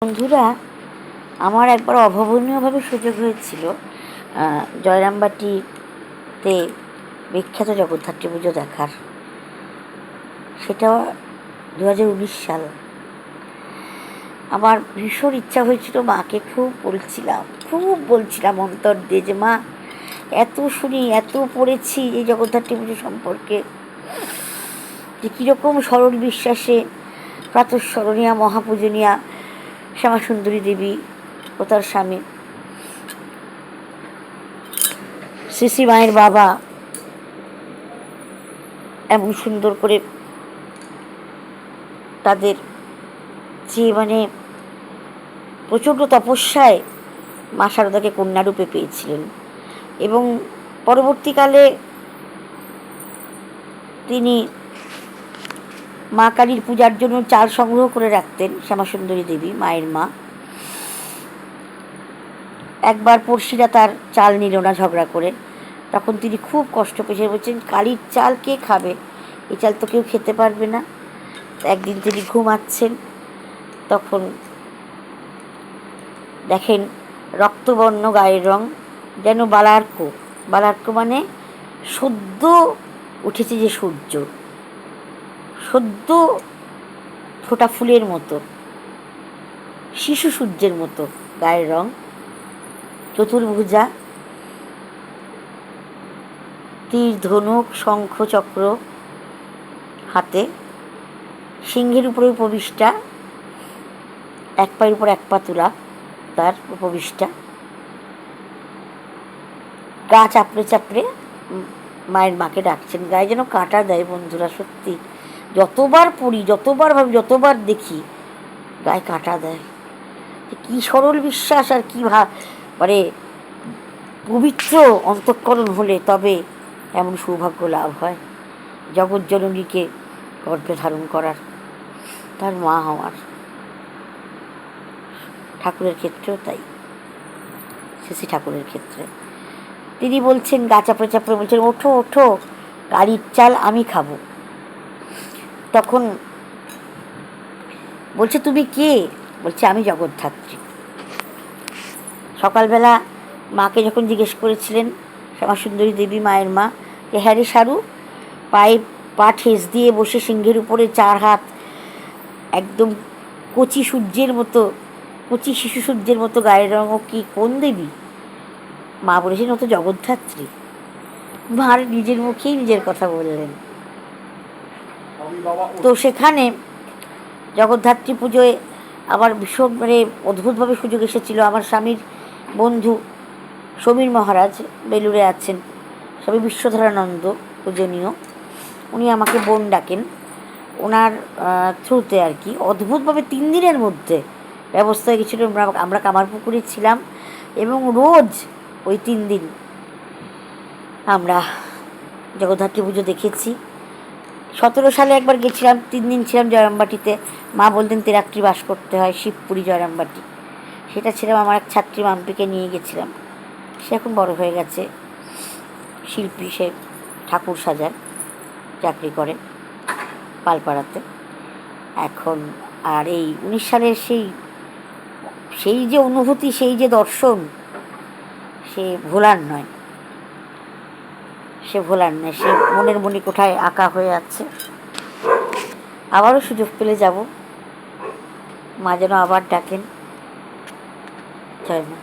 বন্ধুরা, আমার একবার অভাবনীয়ভাবে সুযোগ হয়েছিল জয়রামবাটিতে বিখ্যাত জগদ্ধাত্রী পুজো দেখার। সেটা 2019 সাল। আমার ভীষণ ইচ্ছা হয়েছিল, মাকে খুব বলছিলাম অন্তর দিয়ে যে মা, এত শুনি, এত পড়েছি এই জগদ্ধাত্রী পুজো সম্পর্কে, যে কীরকম সরল বিশ্বাসে প্রাতঃস্মরণীয়া মহাপূজনীয়া শ্যামাসুন্দরী দেবী ও তার স্বামী শ্রী শ্রী মায়ের বাবা এমন সুন্দর করে তাদের যে প্রচণ্ড তপস্যায় মা শারদাকে কন্যারূপে পেয়েছিলেন, এবং পরবর্তীকালে তিনি মা কালীর পূজার জন্য চাল সংগ্রহ করে রাখতেন শ্যামাসুন্দরী দেবী, মায়ের মা। একবার পড়শিরা তার চাল নিল না ঝগড়া করে, তখন তিনি খুব কষ্ট পেয়ে বলছেন, কালীর চাল কে খাবে, এই চাল তো কেউ খেতে পারবে না। একদিন তিনি ঘুমাচ্ছেন, তখন দেখেন রক্তবর্ণ গায়ের রং, যেন বালার্ক মানে সদ্য উঠেছে যে সূর্য, সদ্য ফোটা ফুলের মতো, শিশু সূর্যের মতো গায়ের রং, চতুর্ভুজা, তীর ধনুক শঙ্খ চক্র হাতে, সিংহের উপরে উপবিষ্টা, এক পায়ের উপর এক পা তোলা তার উপবিষ্টা, গা চাপড়ে চাপড়ে মায়ের মাকে ডাকছেন। গায়ে যেন কাঁটা দেয় বন্ধুরা, সত্যি যতবার পড়ি, যতবার ভাবি, যতবার দেখি, গায়ে কাঁটা দেয়। কী সরল বিশ্বাস আর কী পবিত্র অন্তঃকরণ হলে তবে এমন সৌভাগ্য লাভ হয় জগৎজননীকে গর্ভে ধারণ করার, তার মা হওয়ার। ঠাকুরের ক্ষেত্রেও তাই, শ্রী ঠাকুরের ক্ষেত্রে তিনি বলছেন, গা চাপড়ে চাপড়ে বলছেন, ওঠো ওঠো, কালীর চাল আমি খাবো। তখন বলছে, তুমি কে? বলছে, আমি জগদ্ধাত্রী। সকালবেলা মাকে যখন জিজ্ঞেস করেছিলেন শ্যামাসুন্দরী দেবী, মায়ের মা, যে হ্যাঁ রে সারু, পা ঠেস দিয়ে বসে সিংহের উপরে 4 হাত, একদম কচি শিশু সূর্যের মতো গায়ের রঙ, কি কোন দেবী? মা বলেছেন, ও তো জগদ্ধাত্রী। মার নিজের মুখেই নিজের কথা বললেন। তো সেখানে জগদ্ধাত্রী পুজোয় আমার ভীষণ অদ্ভুতভাবে সুযোগ এসেছিল। আমার স্বামীর বন্ধু সমীর মহারাজ বেলুড়ে আছেন, স্বামী বিশ্বধরানন্দ পূজনীয়, উনি আমাকে বোন ডাকেন, ওনার থ্রুতে আর কি অদ্ভুতভাবে 3 দিনের মধ্যে ব্যবস্থা হয়ে গেছিলো। আমরা কামারপুকুরে ছিলাম, এবং রোজ ওই 3 দিন আমরা জগদ্ধাত্রী পুজো দেখেছি। 17 সালে একবার গেছিলাম, 3 দিন ছিলাম জয়রামবাটিতে। মা বলতেন 3 রাত্রি বাস করতে হয়, শিবপুরি জয়রামবাটি। সেটা ছিলাম, আমার এক ছাত্রী মাম্পিকে নিয়ে গেছিলাম। সে এখন বড় হয়ে গেছে, শিল্পী, সে ঠাকুর সাজায়, চাকরি করে পালপাড়াতে এখন। আর এই 19 সালের সেই যে অনুভূতি, সেই যে দর্শন, সে ভোলার নয়, সে মনের মণিকোঠায় আঁকা হয়ে আছে। আবারও সুযোগ পেলে যাব, মা যেন আবার ডাকেন। জয় মা।